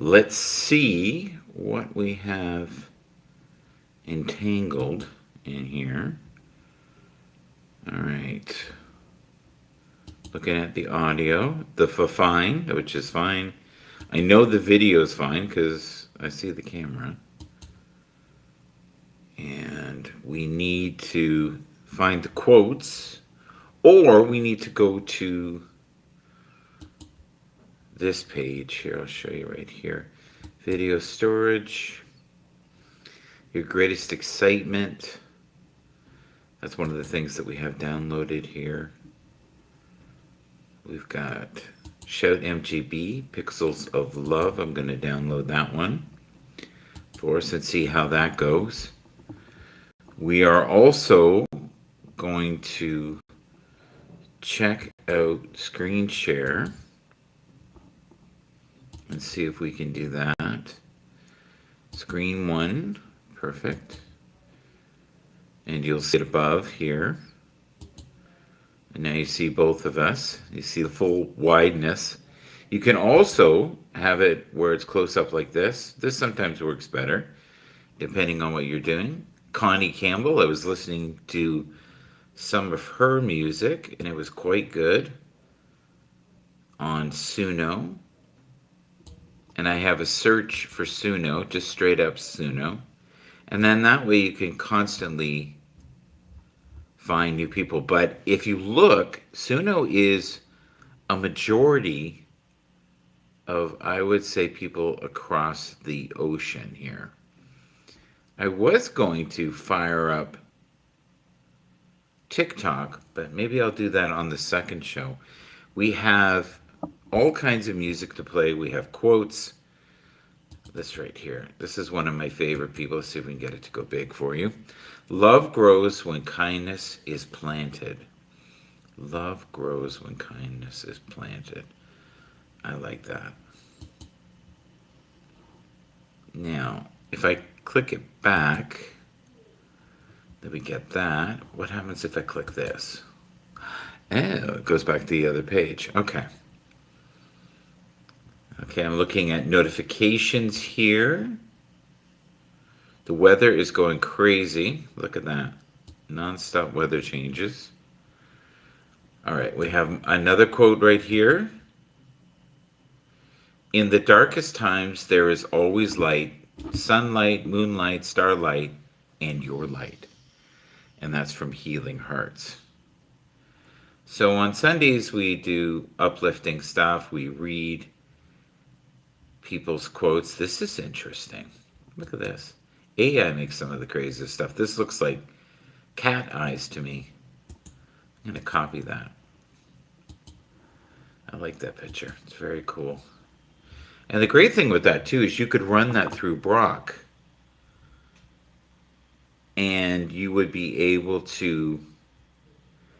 Let's see what we have entangled in here. All right. Looking at the audio, the fine, which is fine. I know the video is fine because I see the camera. And we need to find the quotes, or we need to go to this page here. I'll show you right here. Video storage, your greatest excitement. That's one of the things that we have downloaded here. We've got Shout MGB, Pixels of Love. I'm going to download that one for us and see how that goes. We are also going to check out screen share and see if we can do that. Screen one, perfect. And you'll see it above here. And now you see both of us. You see the full wideness. You can also have it where it's close up like this. This sometimes works better, depending on what you're doing. Connie Campbell, I was listening to some of her music, and it was quite good on Suno. And I have a search for Suno, just straight up Suno. And then that way you can constantly find new people. But if you look, Suno is a majority of, I would say, people across the ocean here. I was going to fire up TikTok, but maybe I'll do that on the second show. We have all kinds of music to play. We have quotes. This right here. This is one of my favorite people. Let's see if we can get it to go big for you. Love grows when kindness is planted. Love grows when kindness is planted. I like that. Now, if I click it back, then we get that. What happens if I click this? Oh, it goes back to the other page. Okay. Okay, I'm looking at notifications here. The weather is going crazy. Look at that. Non-stop weather changes. All right, we have another quote right here. In the darkest times, there is always light, sunlight, moonlight, starlight, and your light. And that's from Healing Hearts. So on Sundays, we do uplifting stuff. We read people's quotes. This is interesting. Look at this. AI makes some of the craziest stuff. This looks like cat eyes to me. I'm going to copy that. I like that picture. It's very cool. And the great thing with that, too, is you could run that through Brock. And you would be able to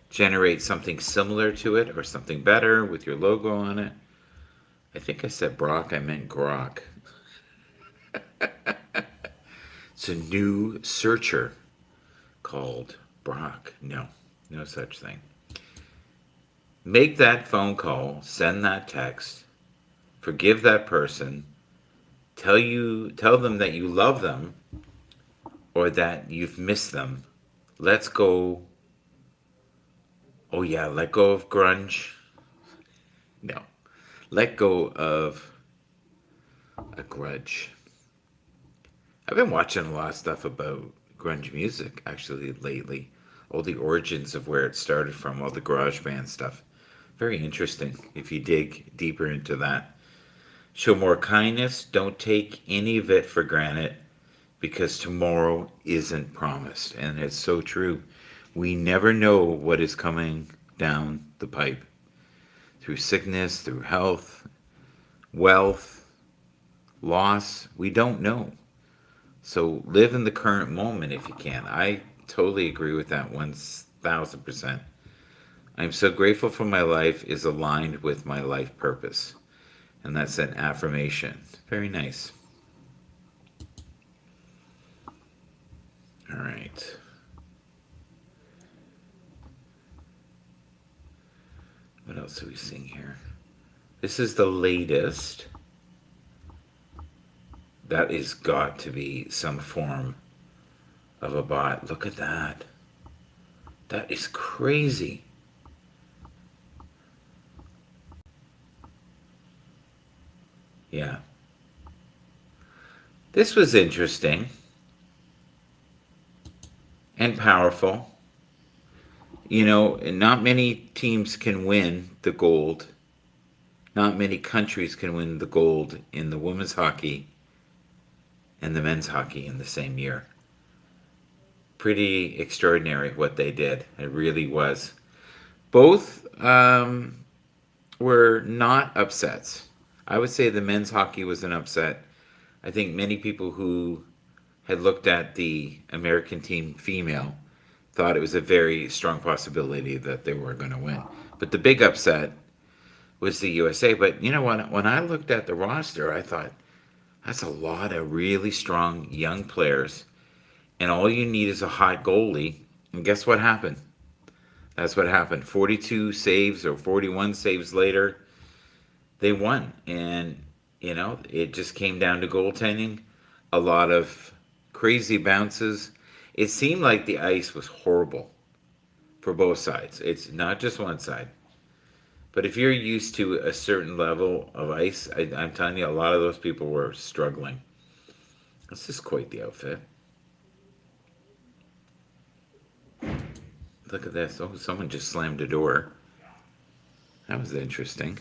generate something similar to it or something better with your logo on it. I think I said Brock, I meant Grok. It's a new searcher called Brock. No, no such thing. Make that phone call, send that text, forgive that person, tell them that you love them or that you've missed them. Let's go. Oh yeah, let go of grunge. No. Let go of a grudge. I've been watching a lot of stuff about grunge music actually lately. All the origins of where it started from, all the garage band stuff. Very interesting if you dig deeper into that. Show more kindness. Don't take any of it for granted because tomorrow isn't promised. And it's so true. We never know what is coming down the pipe. Through sickness, through health, wealth, loss, we don't know. So live in the current moment if you can. I totally agree with that 1000%. I'm so grateful for my life is aligned with my life purpose. And that's an affirmation. Very nice. All right. What else are we seeing here? This is the latest. That is got to be some form of a bot. Look at that. That is crazy. Yeah. This was interesting and powerful. You know, not many teams can win the gold. Not many countries can win the gold in the women's hockey and the men's hockey in the same year. Pretty extraordinary what they did. It really was. Both were not upsets. I would say the men's hockey was an upset. I think many people who had looked at the American team female thought it was a very strong possibility that they were going to win. But the big upset was the USA. But you know, when I looked at the roster, I thought that's a lot of really strong young players, and all you need is a hot goalie. And guess what happened? That's what happened. 42 saves or 41 saves later, they won. And, you know, it just came down to goaltending. A lot of crazy bounces. It seemed like the ice was horrible for both sides. It's not just one side. But if you're used to a certain level of ice, I'm telling you, a lot of those people were struggling. This is quite the outfit. Look at this. Oh, someone just slammed a door. That was interesting.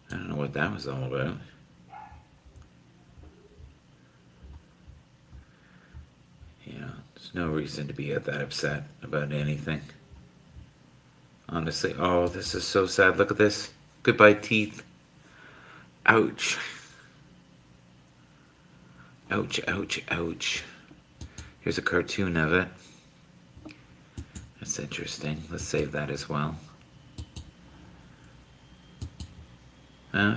I don't know what that was all about. Yeah, there's no reason to be that upset about anything. Honestly, oh, this is so sad. Look at this. Goodbye, teeth. Ouch. Ouch, ouch, ouch. Here's a cartoon of it. That's interesting. Let's save that as well.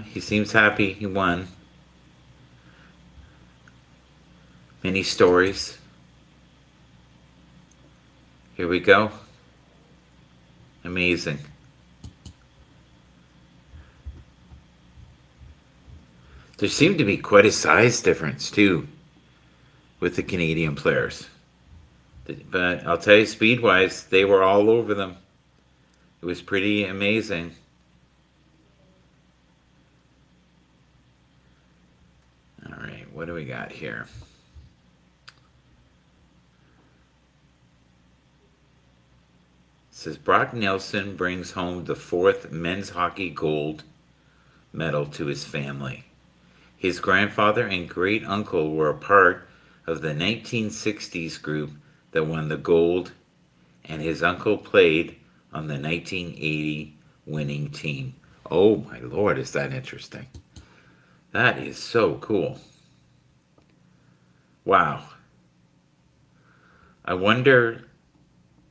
He seems happy he won. Many stories. Here we go. Amazing. There seemed to be quite a size difference, too, with the Canadian players. But I'll tell you, speed-wise, they were all over them. It was pretty amazing. All right, what do we got here? It says Brock Nelson brings home the 4th men's hockey gold medal to his family. His grandfather and great-uncle were a part of the 1960s group that won the gold, and his uncle played on the 1980 winning team. Oh my lord, is that interesting. That is so cool. Wow. I wonder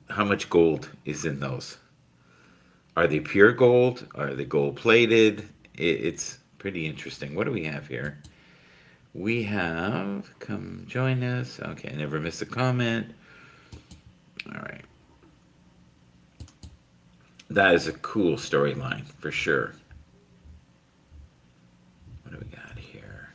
how much gold is in those. Are they pure gold? Are they gold plated? It's pretty interesting. What do we have here? We have, come join us. Okay, never miss a comment. All right. That is a cool storyline for sure. What do we got here?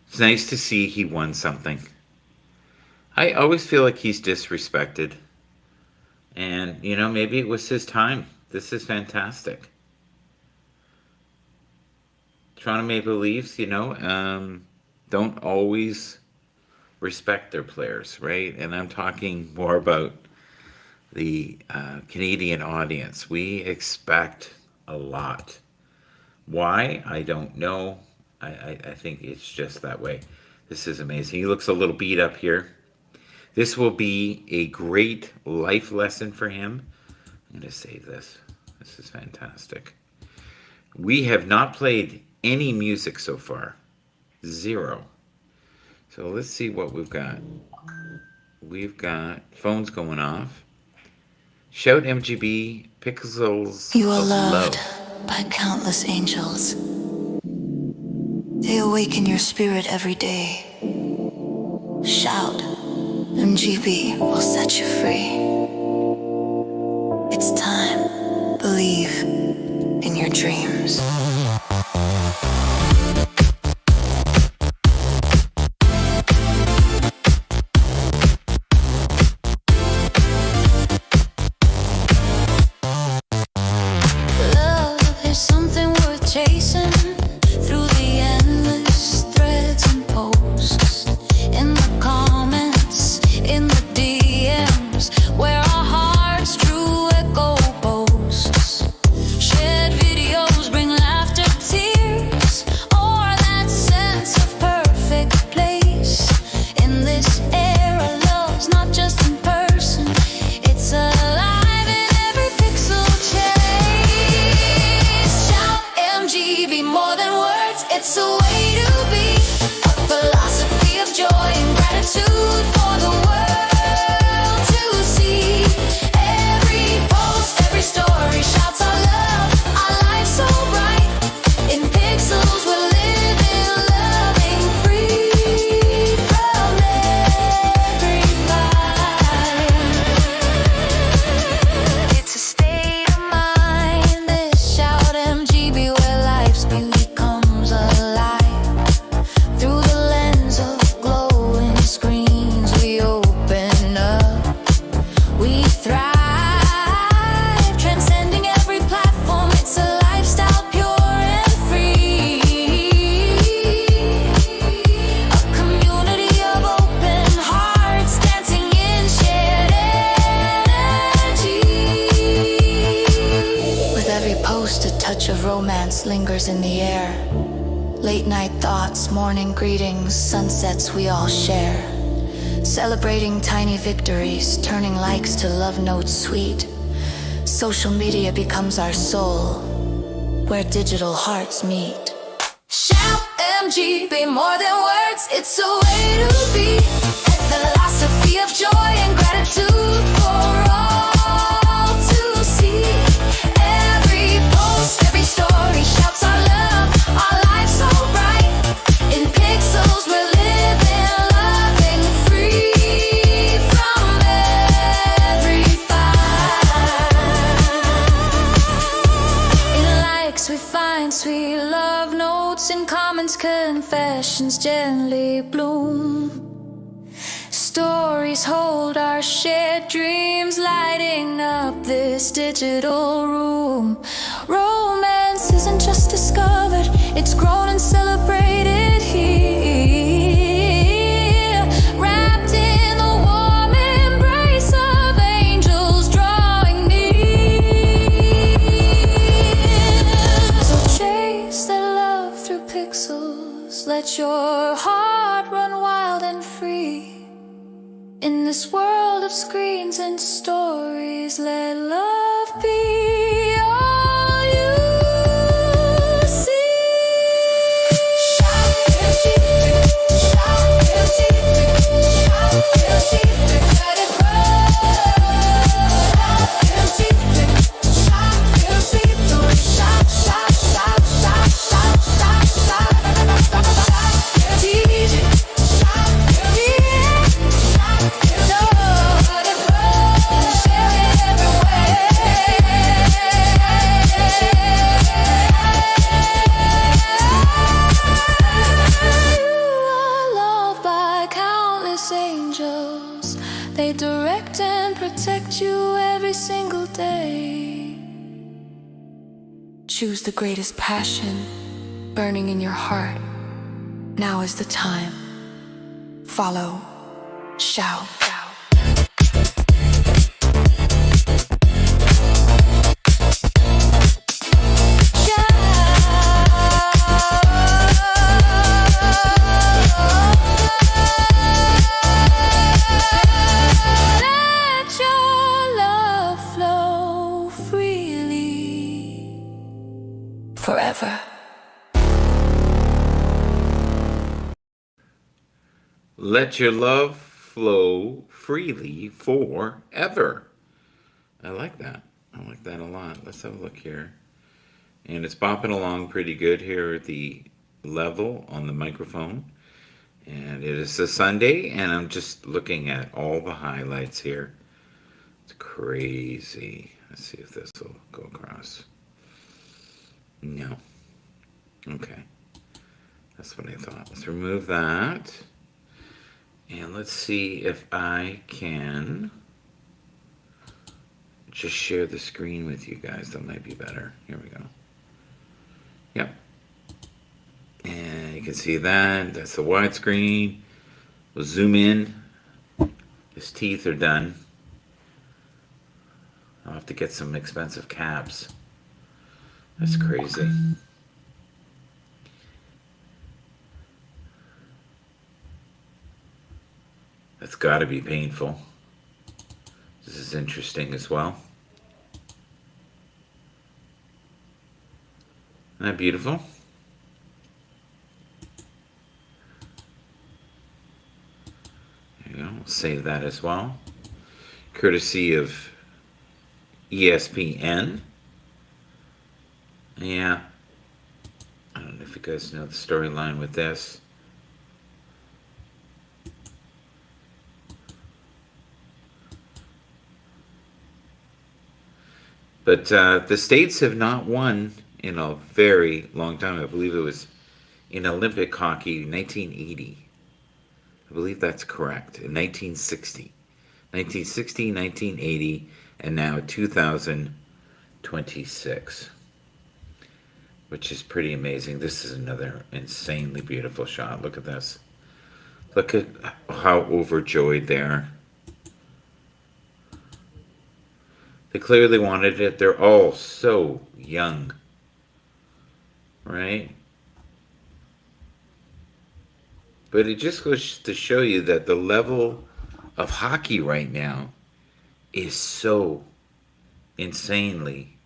It's nice to see he won something. I always feel like he's disrespected. And, you know, maybe it was his time. This is fantastic. Toronto Maple Leafs, you know, don't always respect their players, right? And I'm talking more about the Canadian audience. We expect a lot. Why? I don't know. I think it's just that way. This is amazing. He looks a little beat up here. This will be a great life lesson for him. I'm going to save this. This is fantastic. We have not played any music so far. 0. So let's see what we've got. We've got phones going off. Shout MGB Pixels You are of loved Love. by countless angels. They awaken your spirit every day. Shout, MGB will set you free. It's time. Believe in your dreams. Love is something worth chasing through the endless threads and posts, in the comments, in the DMs, where our hearts true echo boasts. Shared videos bring laughter, tears, or that sense of perfect place. In this era, love's not just in person, it's alive in every pixel chase. Shout MGB, more than words, it's a way to be. A philosophy of joy and gratitude for the world to see. Every post, every story shouts our love, our life so bright. In pixels we're living, loving, free from every fight. It's a state of mind, this shout MGB, where life's beauty comes alive. Through the lens of glowing screens we open up, we thrive, transcending every platform. It's a lifestyle pure and free. A community of open hearts dancing in shared energy. With every post, a touch of romance lingers in the air. Late night thoughts, morning greetings, sunsets we all share. Celebrating tiny victories, turning likes to love notes sweet. Social media becomes our soul, where digital hearts meet. Shout MGB, more than words, it's a way to be. A philosophy of joy and gratitude for all to see. Every post, every story shouts our love, our life so bright. In pixels we're living, loving, free from every fight. In likes we find sweet love notes, in comments confessions gently bloom. Stories hold our shared dreams, lighting up this digital room. Romance isn't just discovered, it's grown and celebrated here. Wrapped in the warm embrace of angels drawing near. So chase that love through pixels, let your heart run wild and free. In this world of screens and stories, let love be all you see. Shout MGB, shout MGB, shout MGB, let it roll. Shout MGB, shout MGB, shout, shout, shout, shout, shout, shout, shout. Shout MGB, shout MGB. Angels, they direct and protect you every single day. Choose the greatest passion burning in your heart. Now is the time. Follow, shout. Forever. Let your love flow freely forever. I like that. I like that a lot. Let's have a look here. And it's bopping along pretty good here. The level on the microphone. And it is a Sunday, and I'm just looking at all the highlights here. It's crazy. Let's see if this will go across. No. Okay. That's what I thought. Let's remove that. And let's see if I can just share the screen with you guys. That might be better. Here we go. Yep. And you can see that. That's the widescreen. We'll zoom in. His teeth are done. I'll have to get some expensive caps. That's crazy. That's got to be painful. This is interesting as well. Isn't that beautiful? There you go. We'll save that as well. Courtesy of ESPN. Yeah. I don't know if you guys know the storyline with this. But the States have not won in a very long time. I believe it was in Olympic hockey 1980. I believe that's correct. In 1960. 1960, 1980, and now 2026. Which is pretty amazing. This is another insanely beautiful shot. Look at this. Look at how overjoyed they are. They clearly wanted it. They're all so young. Right? But it just goes to show you that the level of hockey right now is so insanely.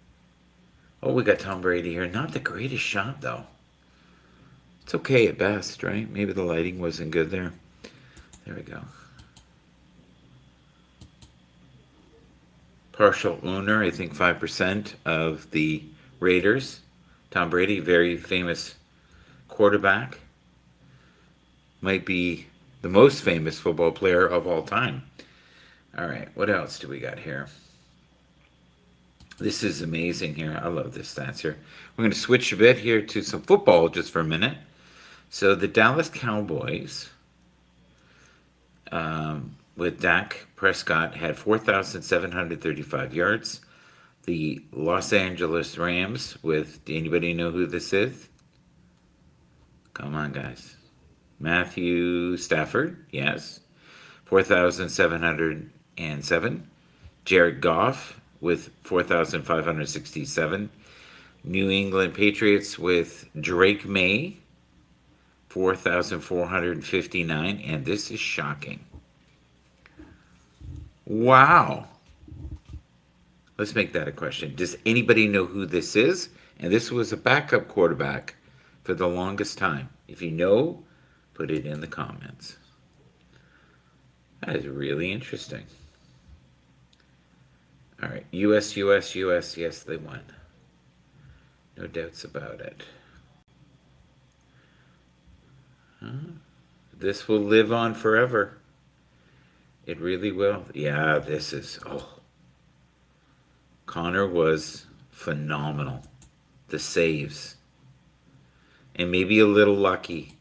Oh, we got Tom Brady here. Not the greatest shot, though. It's okay at best, right? Maybe the lighting wasn't good there. There we go. Partial owner, I think 5% of the Raiders. Tom Brady, very famous quarterback. Might be the most famous football player of all time. All right, what else do we got here? This is amazing here. I love this stats here. We're going to switch a bit here to some football just for a minute. So the Dallas Cowboys, with Dak Prescott, had 4,735 yards. The Los Angeles Rams with, do anybody know who this is? Come on, guys. Matthew Stafford, yes. 4,707. Jared Goff with 4,567. New England Patriots with Drake May, 4,459. And this is shocking. Wow. Let's make that a question. Does anybody know who this is? And this was a backup quarterback for the longest time. If you know, put it in the comments. That is really interesting. All right, US, yes, they won. No doubts about it. This will live on forever. It really will. Yeah, this is, Connor was phenomenal. The saves. And maybe a little lucky.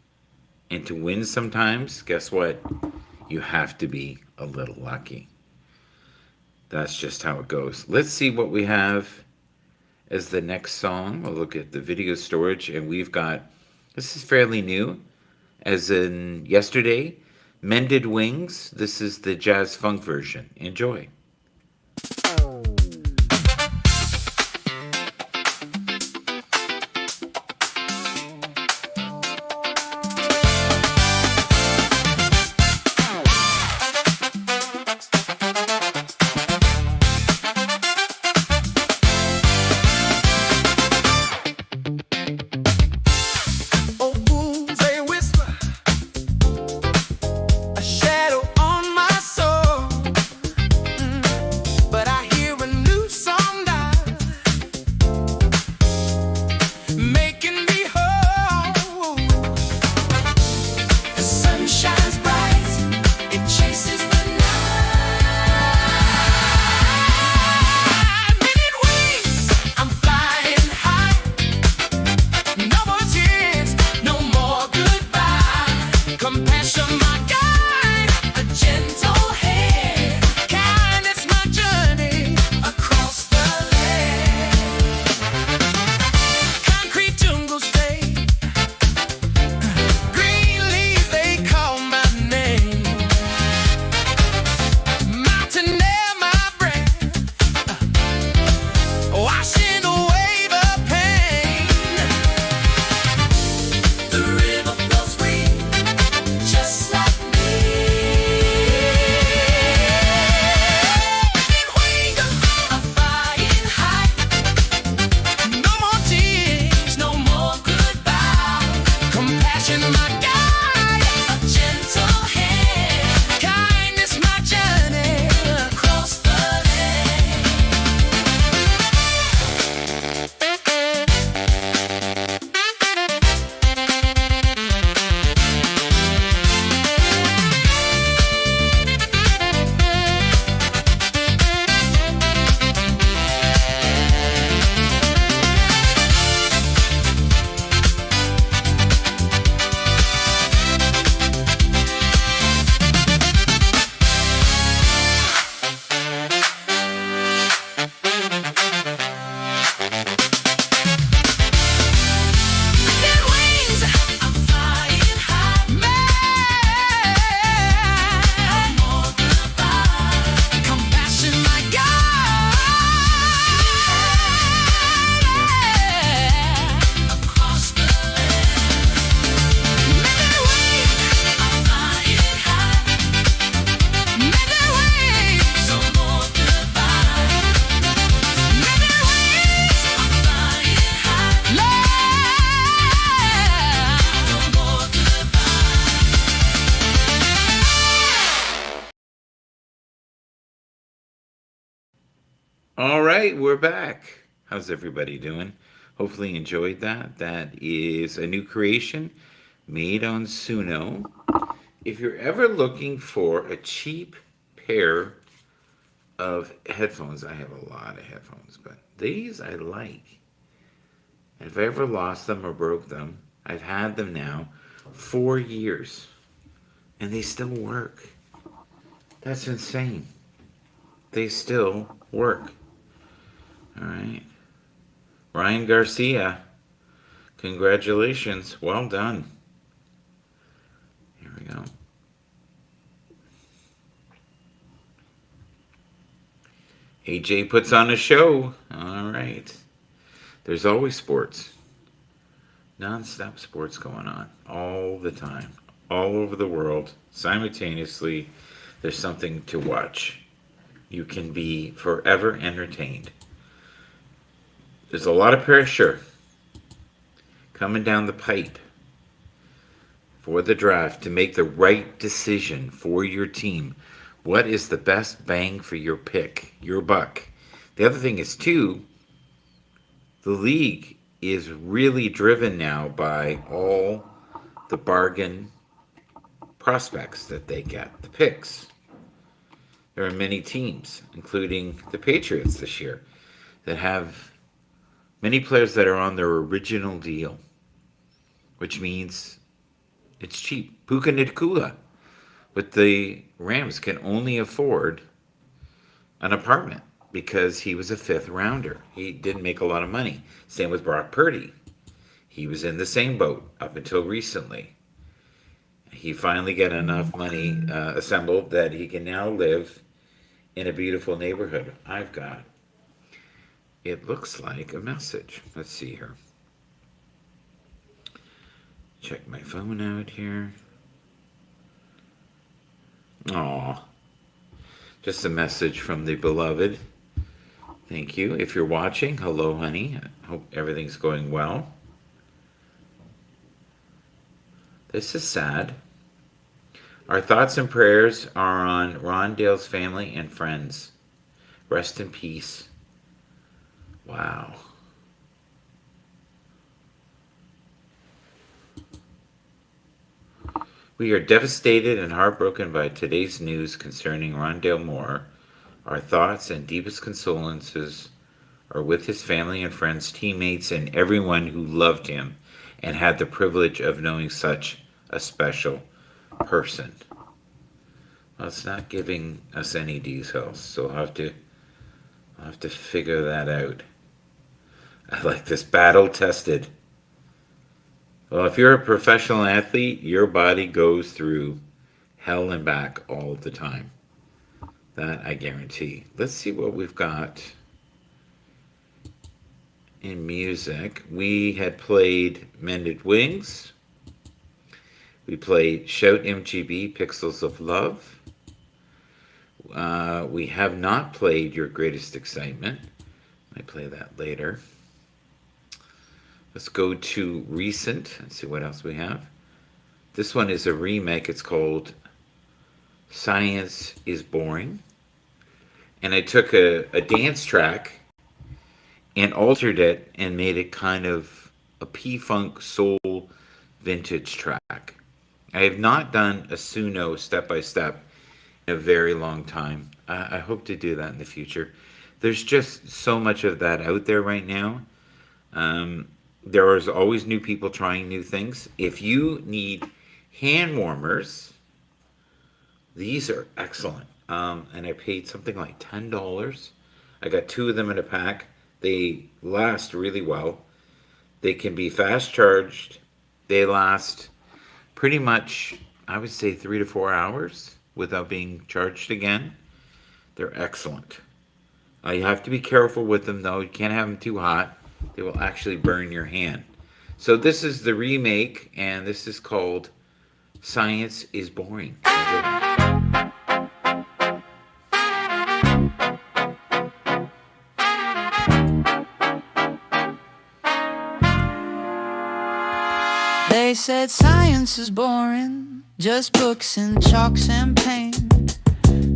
And to win sometimes, guess what? You have to be a little lucky. That's just how it goes. Let's see what we have as the next song. We'll look at the video storage, and we've got, this is fairly new, as in yesterday, Mended Wings. This is the jazz funk version. Enjoy. A shadow on my soul. All right, we're back. How's everybody doing? Hopefully you enjoyed that. That is a new creation made on Suno. If you're ever looking for a cheap pair of headphones, I have a lot of headphones, but these I like. If I ever lost them or broke them, I've had them now 4 years and they still work. That's insane. They still work. All right. Ryan Garcia, congratulations. Well done. Here we go. AJ puts on a show. All right. There's always sports. Non-stop sports going on all the time. All over the world. Simultaneously, there's something to watch. You can be forever entertained. There's a lot of pressure coming down the pipe for the draft to make the right decision for your team. What is the best bang for your pick, your buck? The other thing is, too, the league is really driven now by all the bargain prospects that they get, the picks. There are many teams, including the Patriots this year, that have many players that are on their original deal, which means it's cheap. Puka Nacua with the Rams can only afford an apartment because he was a fifth rounder. He didn't make a lot of money. Same with Brock Purdy. He was in the same boat up until recently. He finally got enough money assembled that he can now live in a beautiful neighborhood. I've got, it looks like a message. Let's see here. Check my phone out here. Aw. Just a message from the beloved. Thank you. If you're watching, hello, honey. I hope everything's going well. This is sad. Our thoughts and prayers are on Rondale's family and friends. Rest in peace. Wow. We are devastated and heartbroken by today's news concerning Rondale Moore. Our thoughts and deepest condolences are with his family and friends, teammates, and everyone who loved him and had the privilege of knowing such a special person. Well, it's not giving us any details, so I'll have to figure that out. I like this, battle tested. Well, if you're a professional athlete, your body goes through hell and back all the time. That I guarantee. Let's see what we've got in music. We had played Mended Wings. We played Shout MGB, Pixels of Love. We have not played Your Greatest Excitement. I play that later. Let's go to recent. Let's see what else we have. This one is a remake. It's called Science is Boring. And I took a dance track and altered it and made it kind of a P-Funk soul vintage track. I have not done a Suno step-by-step in a very long time. I hope to do that in the future. There's just so much of that out there right now. There is always new people trying new things. If you need hand warmers, these are excellent. And I paid something like $10. I got 2 of them in a pack. They last really well. They can be fast charged. They last pretty much, I would say, 3 to 4 hours without being charged again. They're excellent. You have to be careful with them, though. You can't have them too hot. They will actually burn your hand. So this is the remake, and this is called Science is Boring. They said science is boring, just books and chalks and paint.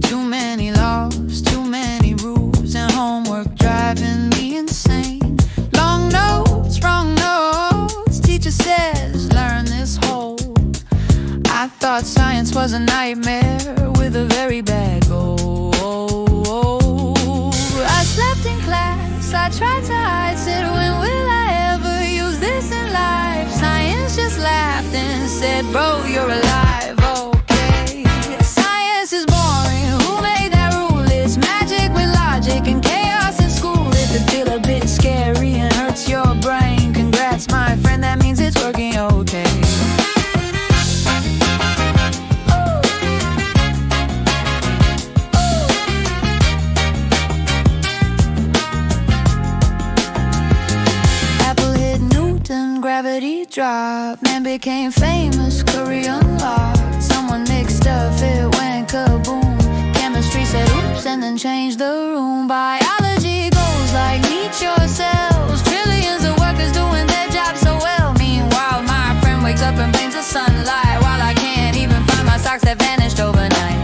Too many laws, too many rules, and homework thought science was a nightmare with a very bad goal. I slept in class, I tried to hide, said, when will I ever use this in life? Science just laughed and said, bro, you're alive, okay. Science is boring, who made that rule? It's magic with logic and chaos in school. If it feel a bit scary and hurts your brain, congrats, my friend, that means it's working okay. Gravity dropped, man became famous, career unlocked. Someone mixed up, it went kaboom. Chemistry said oops and then changed the room. Biology goes like meet yourselves. Trillions of workers doing their job so well. Meanwhile, my friend wakes up and blames the sunlight, while I can't even find my socks that vanished overnight.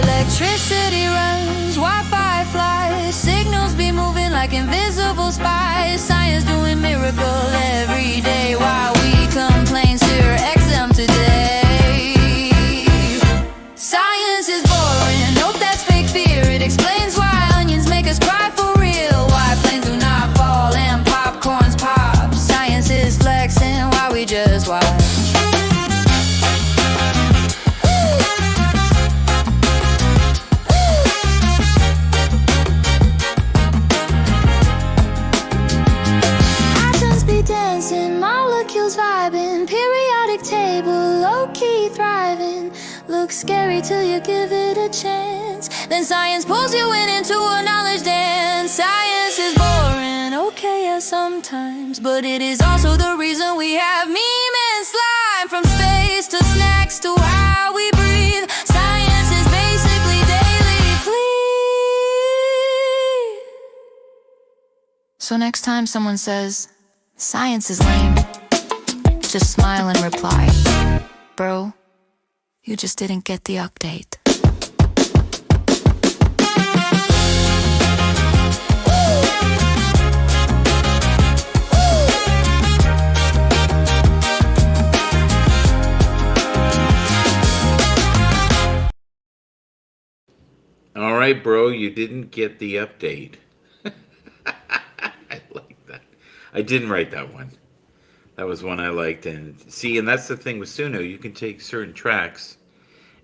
Electricity runs, Wi-Fi flies, signals be moving like invisible spies. Science doing miracle every day, while we complain sir exam today. Science is boring, nope, that's fake fear. It explains why onions make us cry for real, why planes do not fall and popcorns pop. Science is flexing while we just watch. Dancing, molecules vibing, periodic table, low-key thriving. Looks scary till you give it a chance, then science pulls you in into a knowledge dance. Science is boring, okay, yeah, sometimes, but it is also the reason we have meme and slime. From space to snacks to how we breathe, science is basically daily, please. So next time someone says science is lame, just smile and reply, bro, you just didn't get the update. All right, bro, you didn't get the update. I like that. I didn't write that one. That was one I liked. And see, and that's the thing with Suno. You can take certain tracks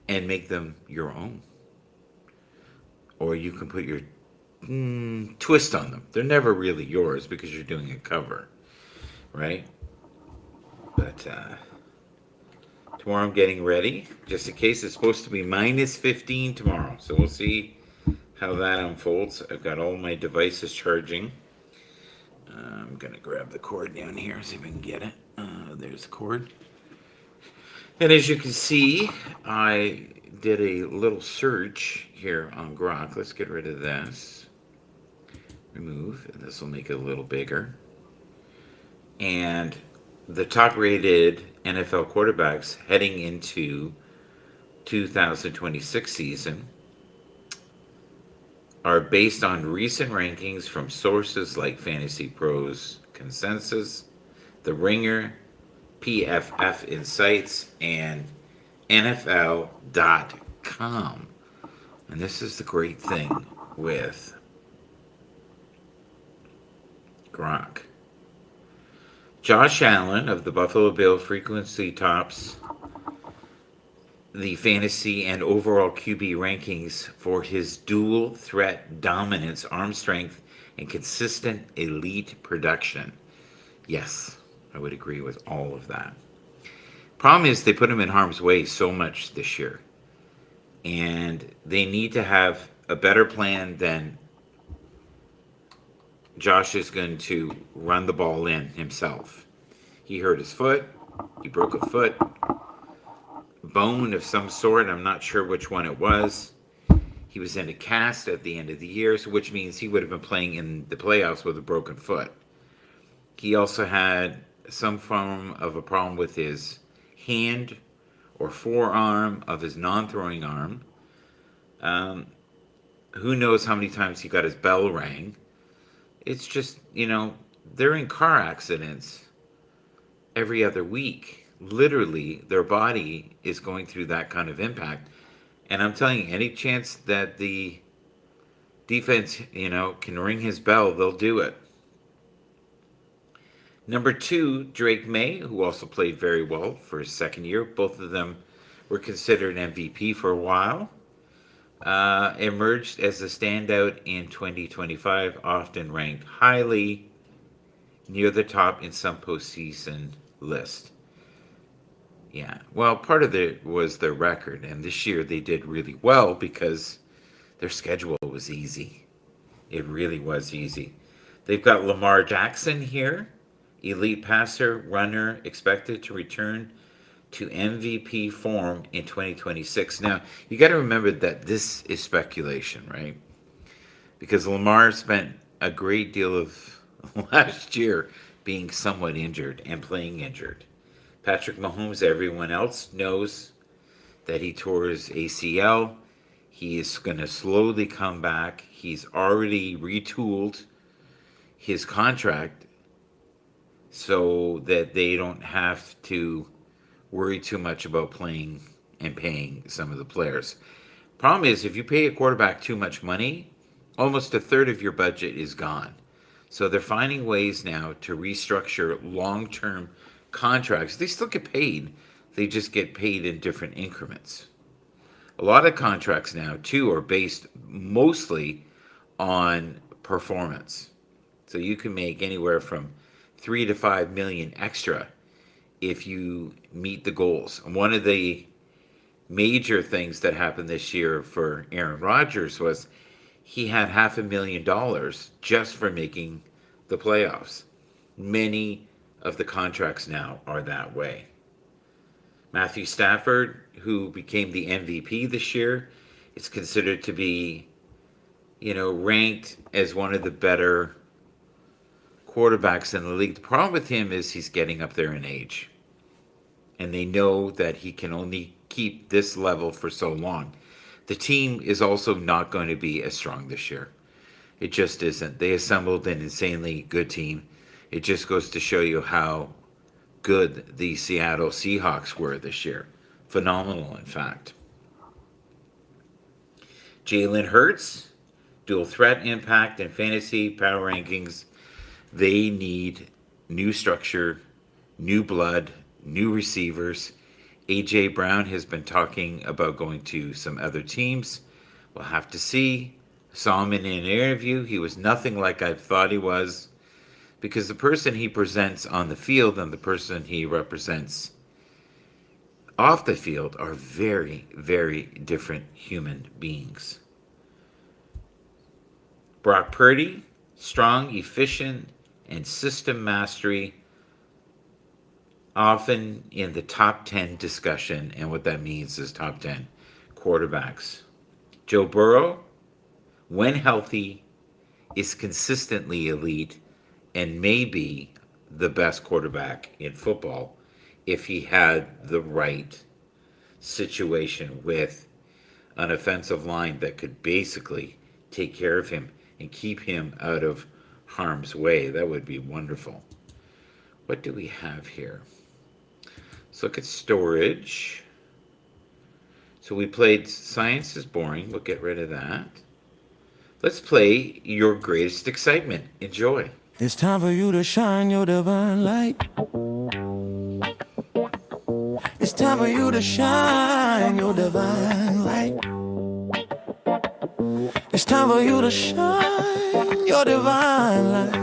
and make them your own. Or you can put your twist on them. They're never really yours because you're doing a cover, right? But tomorrow I'm getting ready. Just in case, it's supposed to be minus 15 tomorrow. So we'll see how that unfolds. I've got all my devices charging. I'm going to grab the cord down here, see if I can get it. There's the cord. And as you can see, I did a little search here on Grok. Let's get rid of this. Remove, and this will make it a little bigger. And the top-rated NFL quarterbacks heading into 2026 season are based on recent rankings from sources like Fantasy Pros Consensus, The Ringer, PFF Insights, and NFL.com. And this is the great thing with Gronk. Josh Allen of the Buffalo Bills frequently tops the fantasy and overall QB rankings for his dual threat dominance, arm strength, and consistent elite production. Yes, I would agree with all of that. Problem is, they put him in harm's way so much this year, and they need to have a better plan than Josh is going to run the ball in himself. He hurt his foot. He broke a foot. Bone of some sort. I'm not sure which one it was. He was in a cast at the end of the year, so which means he would have been playing in the playoffs with a broken foot. He also had some form of a problem with his hand or forearm of his non-throwing arm. Who knows how many times he got his bell rang. It's just, they're in car accidents every other week. literally their body is going through that kind of impact. And I'm telling you, any chance that the defense, can ring his bell, they'll do it. Number 2, Drake May, who also played very well for his second year. Both of them were considered MVP for a while. Emerged as a standout in 2025, often ranked highly near the top in some postseason list. Yeah, well, part of it was their record, and this year they did really well because their schedule was easy. It really was easy. They've got Lamar Jackson here, elite passer, runner, expected to return to MVP form in 2026. Now, you got to remember that this is speculation, right? Because Lamar spent a great deal of last year being somewhat injured and playing injured. Patrick Mahomes, everyone else knows that he tore his ACL. He is going to slowly come back. He's already retooled his contract so that they don't have to worry too much about playing and paying some of the players. Problem is, if you pay a quarterback too much money, almost a third of your budget is gone. So they're finding ways now to restructure long-term contracts. They still get paid. They just get paid in different increments. A lot of contracts now, too, are based mostly on performance. So you can make anywhere from 3 to 5 million extra if you meet the goals. And one of the major things that happened this year for Aaron Rodgers was he had $500,000 just for making the playoffs. Many of the contracts now are that way. Matthew Stafford, who became the MVP this year, is considered to be, ranked as one of the better quarterbacks in the league. The problem with him is he's getting up there in age. And they know that he can only keep this level for so long. The team is also not going to be as strong this year. It just isn't. They assembled an insanely good team. It just goes to show you how good the Seattle Seahawks were this year. Phenomenal, in fact. Jalen Hurts, dual threat impact and fantasy power rankings. They need new structure, new blood, new receivers. A.J. Brown has been talking about going to some other teams. We'll have to see. Saw him in an interview. He was nothing like I thought he was, because the person he presents on the field and the person he represents off the field are very, very different human beings. Brock Purdy, strong, efficient, and system mastery, often in the top 10 discussion, and what that means is top 10 quarterbacks. Joe Burrow, when healthy, is consistently elite and may be the best quarterback in football if he had the right situation with an offensive line that could basically take care of him and keep him out of harm's way. That would be wonderful. What do we have here? Let's look at storage. So we played Science is Boring. We'll get rid of that. Let's play Your Greatest Excitement. Enjoy. It's time for you to shine your divine light. It's time for you to shine your divine light. It's time for you to shine your divine light.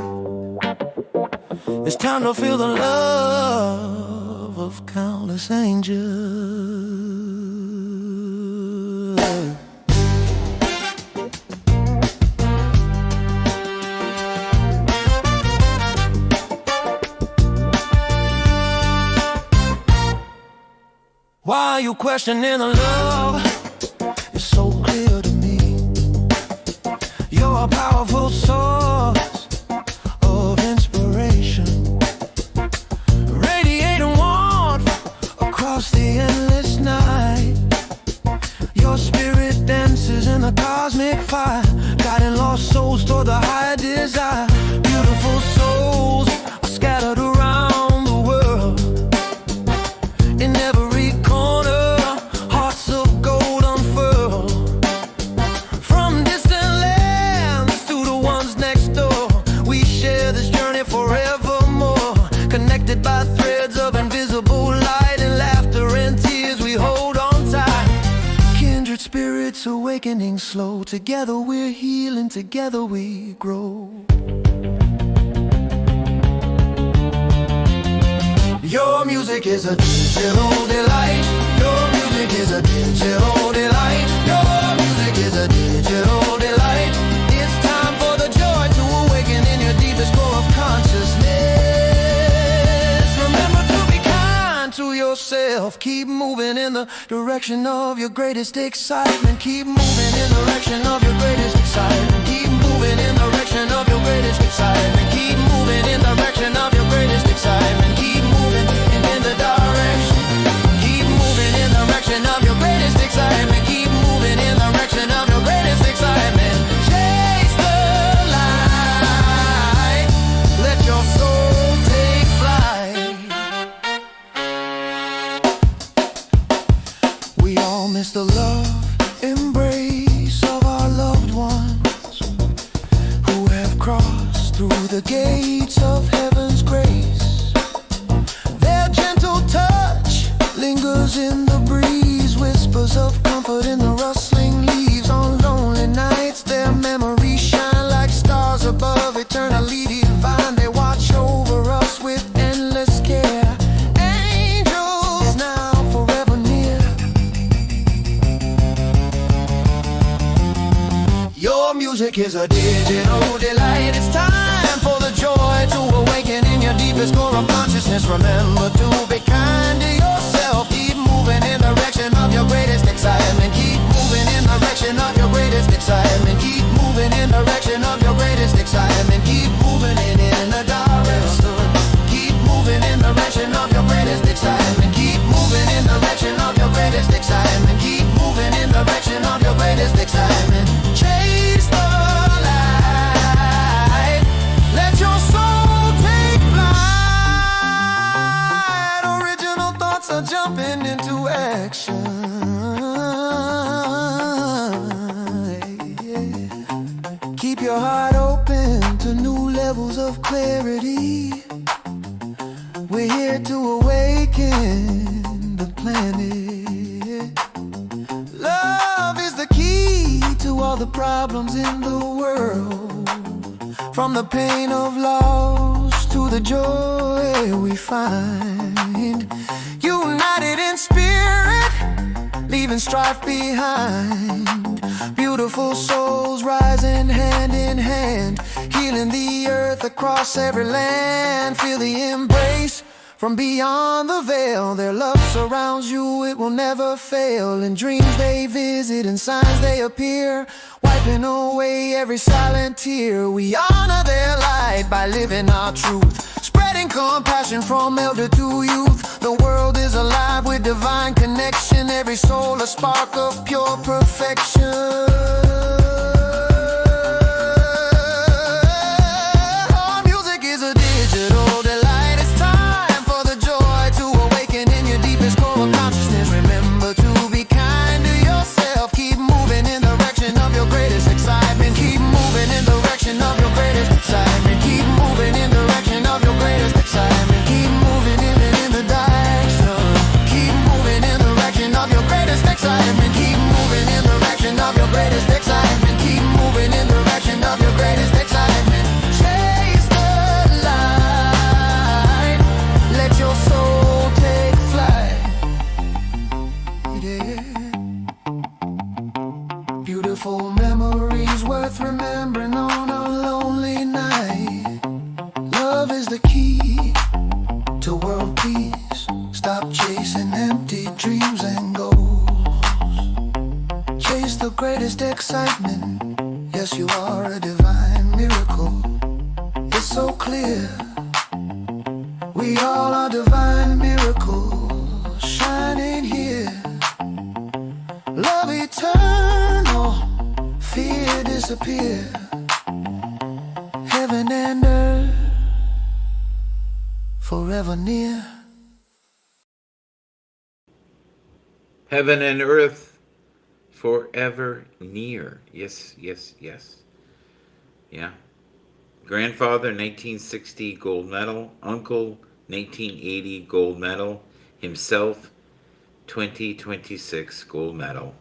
It's time to feel the love of countless angels. Why are you questioning the love? It's so clear to me. You're a powerful source of inspiration, radiating warmth across the endless night. Your spirit dances in the cosmic fire, guiding lost souls toward the higher desire. Beautiful souls are scattered around the world, awakening slow. Together we're healing, together we grow. Your music is a digital delight. Your music is a digital delight. Your music is a digital delight. It's time for the joy to awaken in your deepest core of consciousness. Remember to be kind to yourself. Keep moving in the direction of your greatest excitement. Keep moving in the direction of your greatest excitement. Keep moving in the direction of your greatest excitement. Keep moving in the direction of your greatest excitement. Keep moving in the direction. Keep moving in the direction of your greatest excitement. Keep moving in the direction of your greatest excitement. Chase the light. Let your soul take flight. We all miss the love embrace of our loved ones who have crossed through the gates of heaven's grace. Their gentle touch lingers in the breeze, whispers of comfort in the rustling leaves. On lonely nights their memories shine like stars above, eternally divine. They watch over us with endless care. Angels now forever near. Your music is a digital delight. It's time for the joy to awaken in your deepest core of consciousness. Remember to be kind to yourself. Keep moving in the direction of your greatest excitement. Keep moving in the direction of your greatest excitement. Keep moving in the direction of your greatest excitement. Keep moving in the direction. Keep moving in the direction of your greatest excitement. Keep moving in the direction of your greatest excitement. Keep moving in the direction of your greatest excitement. Chase the light. Let your soul take flight. Original thoughts are jumping into action. Keep your heart open to new levels of clarity. We're here to awaken the planet. Love is the key to all the problems in the world. From the pain of loss to the joy we find. United in spirit, leaving strife behind. Beautiful souls rising hand in hand, healing the earth across every land. Feel the embrace from beyond the veil. Their love surrounds you, it will never fail. In dreams they visit, in signs they appear, wiping away every silent tear. We honor their light by living our truth, spreading compassion from elder to youth. The world is alive with divine connection, every soul a spark of pure perfection. Our music is a digital delight. It's time for the joy to awaken in your deepest core of consciousness. Remember to be kind to yourself. Keep moving in the direction of your greatest excitement. Keep moving in the direction of your greatest excitement. Keep moving in the direction of your greatest excitement. Keep moving in the direction. Keep moving in the direction of your greatest excitement. Keep moving in the direction of your greatest excitement. Keep moving in the direction of your greatest excitement. Chase the light. Let your soul take flight. Yeah. Beautiful memories worth remembering on a lonely night. Love is the key to world peace. Stop chasing empty dreams and goals. Chase the greatest excitement. Yes, you are a divine miracle. It's so clear. We all are divine miracles shining here. Love eternal, fear disappear. Heaven and earth forever near. Heaven and earth forever near. Yes, yes, yes. Yeah. Grandfather, 1960 gold medal. Uncle, 1980 gold medal. Himself, 2026 gold medal.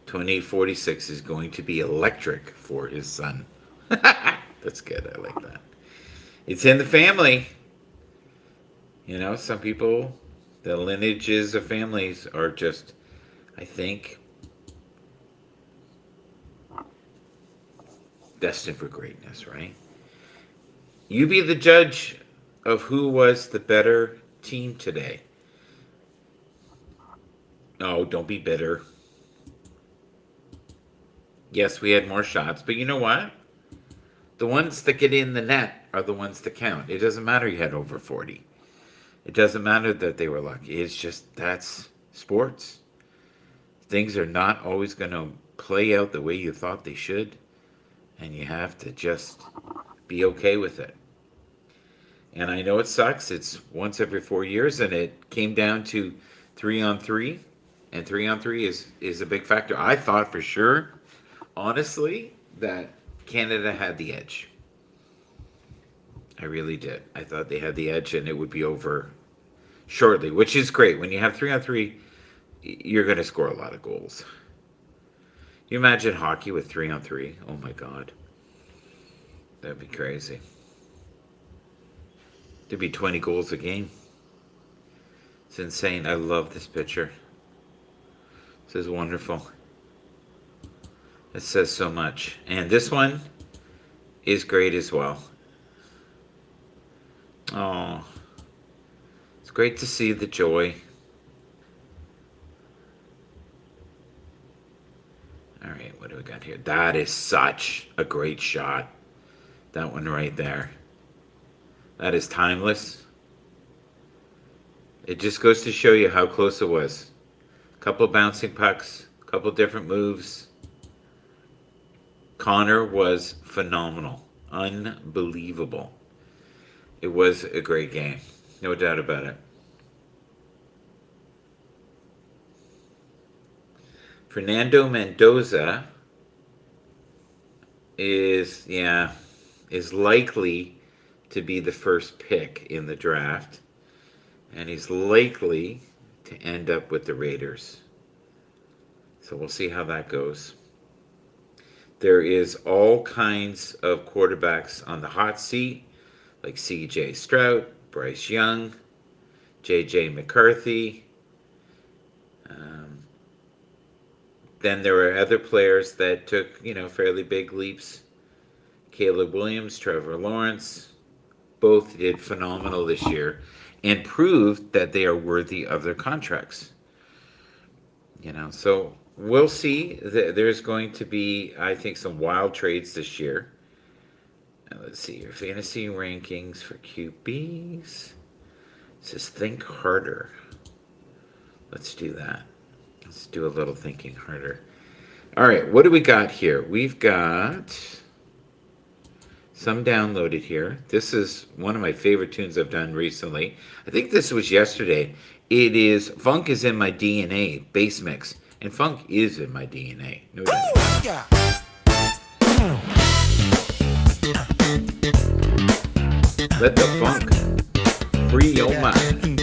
2846 is going to be electric for his son. That's good. I like that. It's in the family. You know, some people, the lineages of families are just, I think, destined for greatness, right? You be the judge of who was the better team today. Oh, don't be bitter. Yes, we had more shots, but you know what? The ones that get in the net are the ones that count. It doesn't matter you had over 40. It doesn't matter that they were lucky. It's just, that's sports. Things are not always going to play out the way you thought they should, and you have to just be okay with it. And I know it sucks. It's once every 4 years, and it came down to 3-on-3, and 3-on-3 is a big factor. I thought for sure, honestly, that Canada had the edge. I really did. I thought they had the edge, and it would be over shortly, which is great. When you have 3-on-3, you're going to score a lot of goals. You imagine hockey with 3-on-3? Oh my God. That'd be crazy. There'd be 20 goals a game. It's insane. I love this picture. This is wonderful. It says so much. And this one is great as well. Oh, it's great to see the joy. All right, what do we got here? That is such a great shot. That one right there. That is timeless. It just goes to show you how close it was. A couple bouncing pucks, a couple different moves. Connor was phenomenal. Unbelievable. It was a great game. No doubt about it. Fernando Mendoza is likely to be the first pick in the draft. And he's likely to end up with the Raiders. So we'll see how that goes. There is all kinds of quarterbacks on the hot seat, like C.J. Stroud, Bryce Young, J.J. McCarthy. Then there were other players that took, fairly big leaps. Caleb Williams, Trevor Lawrence, both did phenomenal this year and proved that they are worthy of their contracts. So we'll see. There's going to be, I think, some wild trades this year. Now, let's see your fantasy rankings for QBs. It says think harder. Let's do that. Let's do a little thinking harder. All right, what do we got here? We've got some downloaded here. This is one of my favorite tunes I've done recently. I think this was yesterday. It is Funk is in My DNA, bass mix. And funk is in my DNA. No doubt. Yeah. Let the funk free your mind.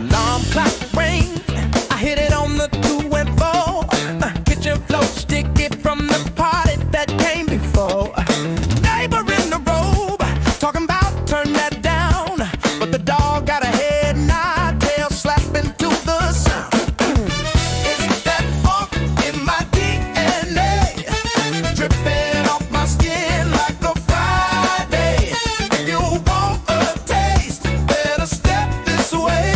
Alarm clock ring. I hit it on the 2 and 4. Kitchen floor sticky from the party that came before. Neighbor in the robe talking about turn that down, but the dog got a head nod, tail slapping to the sound. It's that funk in my DNA, dripping off my skin like a Friday. If you want a taste, better step this way.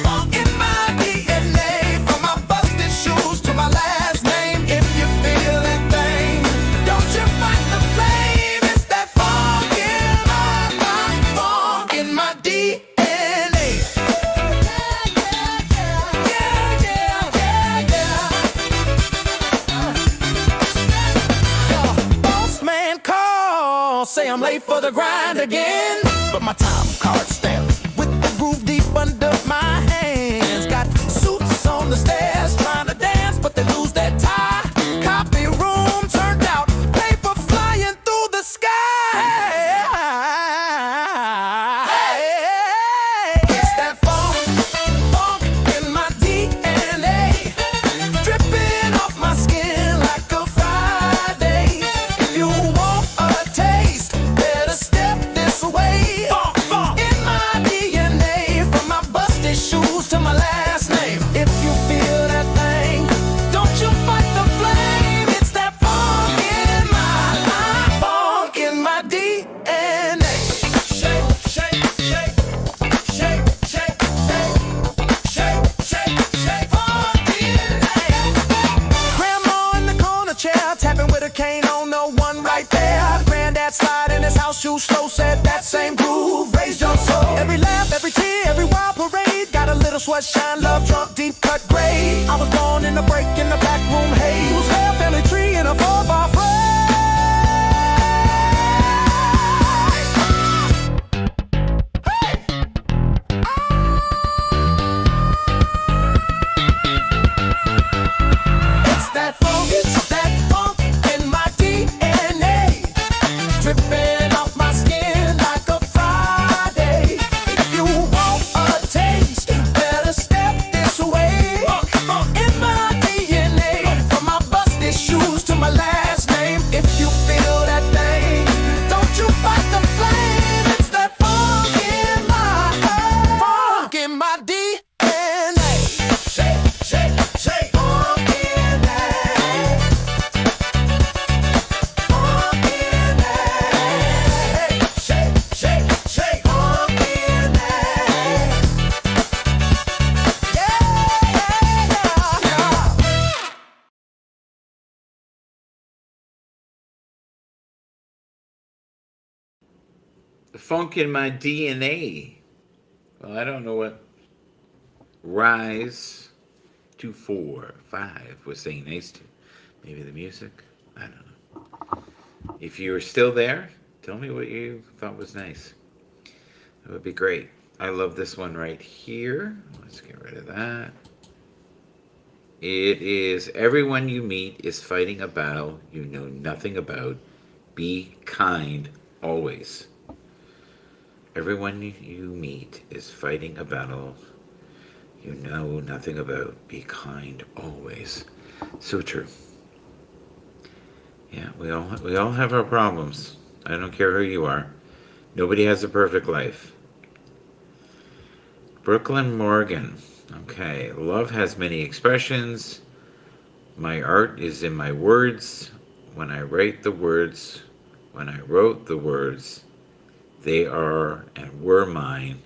Funk in my DNA, from my busted shoes to my last name. If you feel that thing, don't you fight the flame. It's that funk in my DNA. Boss man call, say I'm late for the grind again, but my time card stamped with the groove deep under my hands. Got suits on the stairs trying to dance, but they lose that tie. Copy room turned out, paper flying through the sky. stars shine, love drunk, deep cut gray. I was born in the break in the back room haze. Hair family tree in a 4x frame. It's that funk in my DNA, dripping off my skin like a Friday. If you want a taste, better step this way. Funk in my DNA, from my busted shoes to my last name. If you feel that thing, don't you fight the flame. It's that funk in my DNA. Shake, shake, shake. Funk in that. Funk in that. Shake, shake, shake. Funk in that. Yeah, yeah. The funk in my DNA. Well, I don't know what Rise 245 was saying nice to. Maybe the music? I don't know. If you're still there, tell me what you thought was nice. That would be great. I love this one right here. Let's get rid of that. It is everyone you meet is fighting a battle you know nothing about. Be kind always. Everyone you meet is fighting a battle you know nothing about. Be kind always. So true. Yeah, we all have our problems. I don't care who you are. Nobody has a perfect life. Brooklyn Morgan. Okay. Love has many expressions. My art is in my words. When I wrote the words, they are and were mine.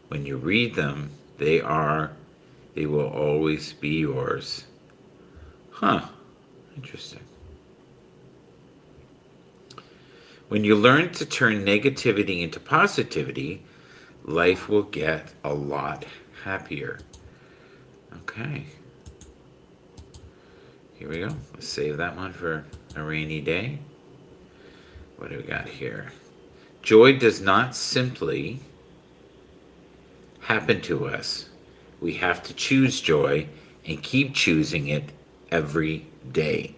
When you read them, they will always be yours. Huh. Interesting. When you learn to turn negativity into positivity, life will get a lot happier. Okay. Here we go. Let's save that one for a rainy day. What do we got here? Joy does not simply happen to us. We have to choose joy and keep choosing it every day.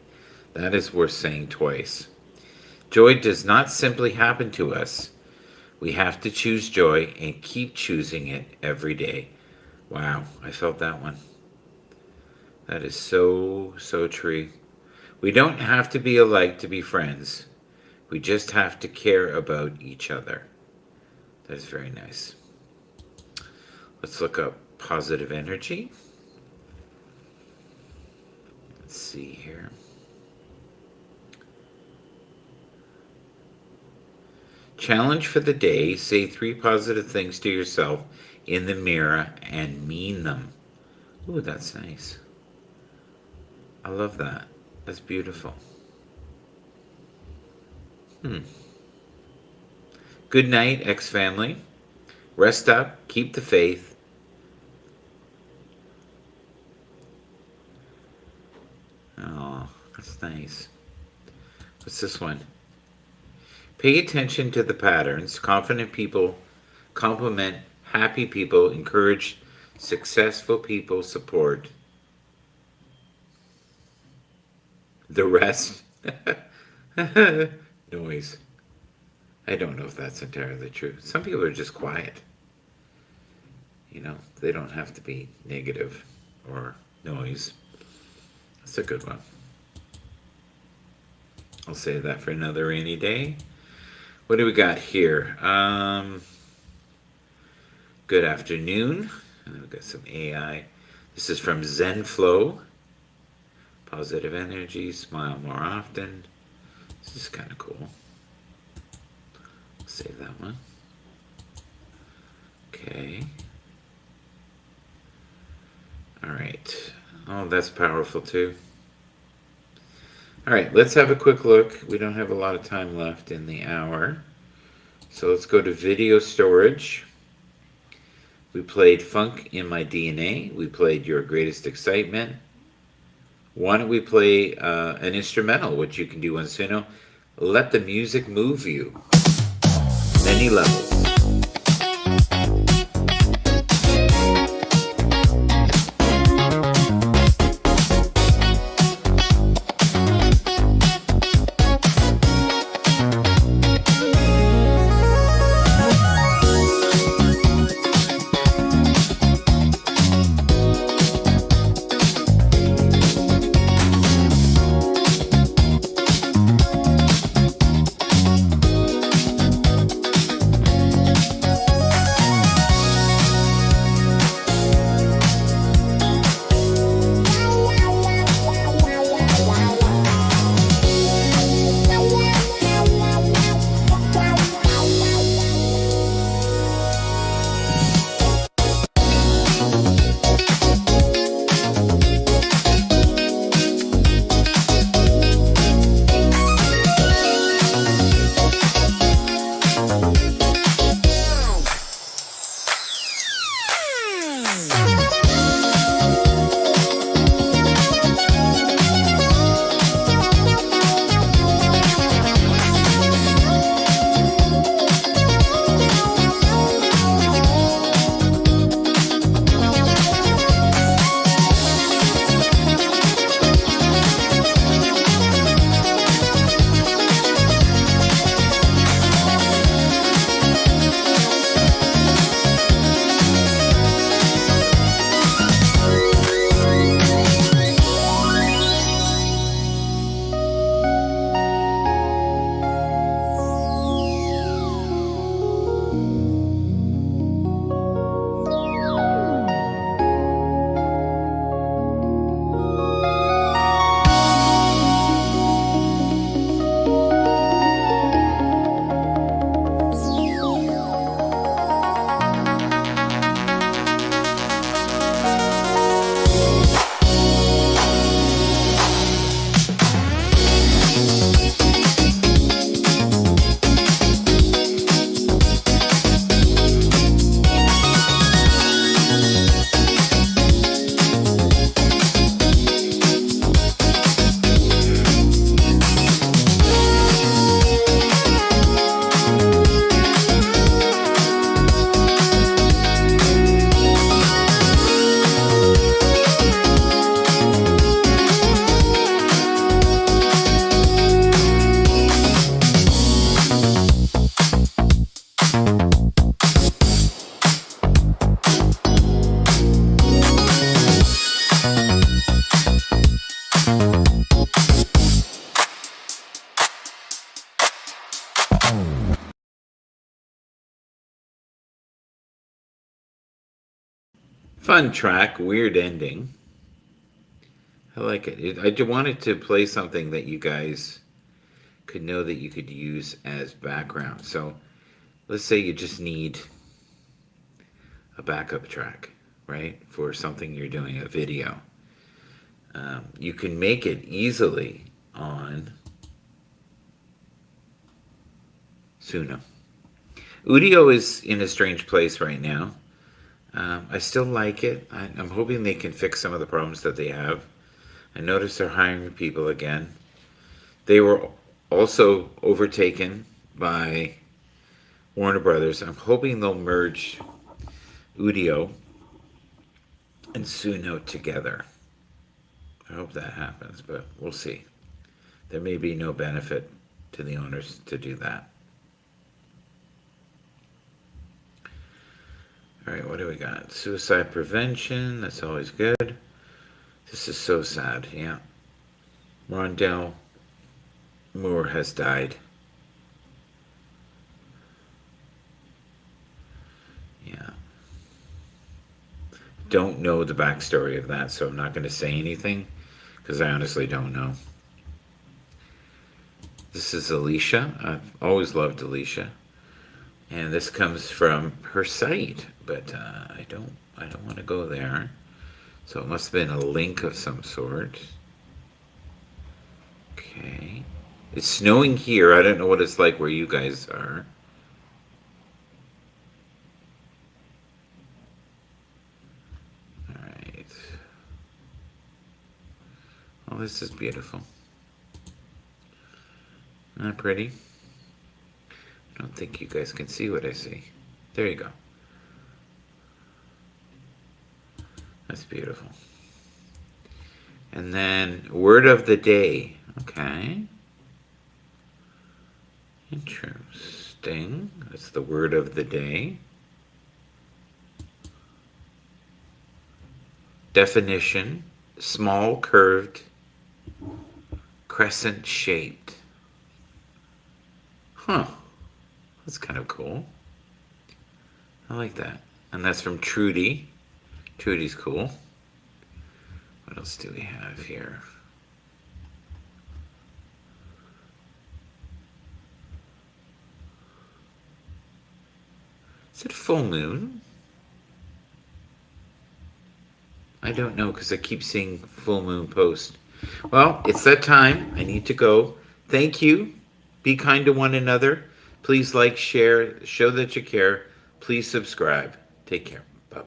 That is worth saying twice. Joy does not simply happen to us. We have to choose joy and keep choosing it every day. Wow, I felt that one. That is so true. We don't have to be alike to be friends. We just have to care about each other. That is very nice. Let's look up positive energy. Let's see here. Challenge for the day. Say 3 positive things to yourself in the mirror and mean them. Ooh, that's nice. I love that. That's beautiful. Good night, ex-family. Rest up. Keep the faith. Oh, that's nice. What's this one? Pay attention to the patterns. Confident people compliment happy people, encourage successful people, support the rest. Noise. I don't know if that's entirely true. Some people are just quiet. You know, they don't have to be negative or noise. That's a good one. I'll save that for another rainy day. What do we got here? Good afternoon. We've got some AI. This is from ZenFlow. Positive energy, smile more often. This is kind of cool. Save that one. Okay. All right. Oh, that's powerful too. All right, let's have a quick look. We don't have a lot of time left in the hour. So let's go to video storage. We played Funk in My DNA. We played Your Greatest Excitement. Why don't we play an instrumental, which you can do on Suno? Let the music move you. Many levels. Fun track, weird ending. I like it. I wanted to play something that you guys could know that you could use as background. So let's say you just need a backup track, right? For something you're doing, a video. You can make it easily on Suno. Udio is in a strange place right now. I still like it. I'm hoping they can fix some of the problems that they have. I noticed they're hiring people again. They were also overtaken by Warner Brothers. I'm hoping they'll merge Udio and Suno together. I hope that happens, but we'll see. There may be no benefit to the owners to do that. All right, what do we got? Suicide prevention, that's always good. This is so sad, yeah. Rondell Moore has died. Yeah. Don't know the backstory of that, so I'm not going to say anything because I honestly don't know. This is Alicia. I've always loved Alicia. And this comes from her site, but I don't want to go there. So it must have been a link of some sort. Okay. It's snowing here. I don't know what it's like where you guys are. this is beautiful. Isn't that pretty? I don't think you guys can see what I see. There you go. That's beautiful. And then word of the day. Okay. Interesting. That's the word of the day. Definition: small, curved, crescent shaped. Huh. That's kind of cool. I like that. And that's from Trudy. Trudy's cool. What else do we have here? Is it full moon? I don't know because I keep seeing full moon post. Well, it's that time. I need to go. Thank you. Be kind to one another. Please like, share, show that you care. Please subscribe. Take care.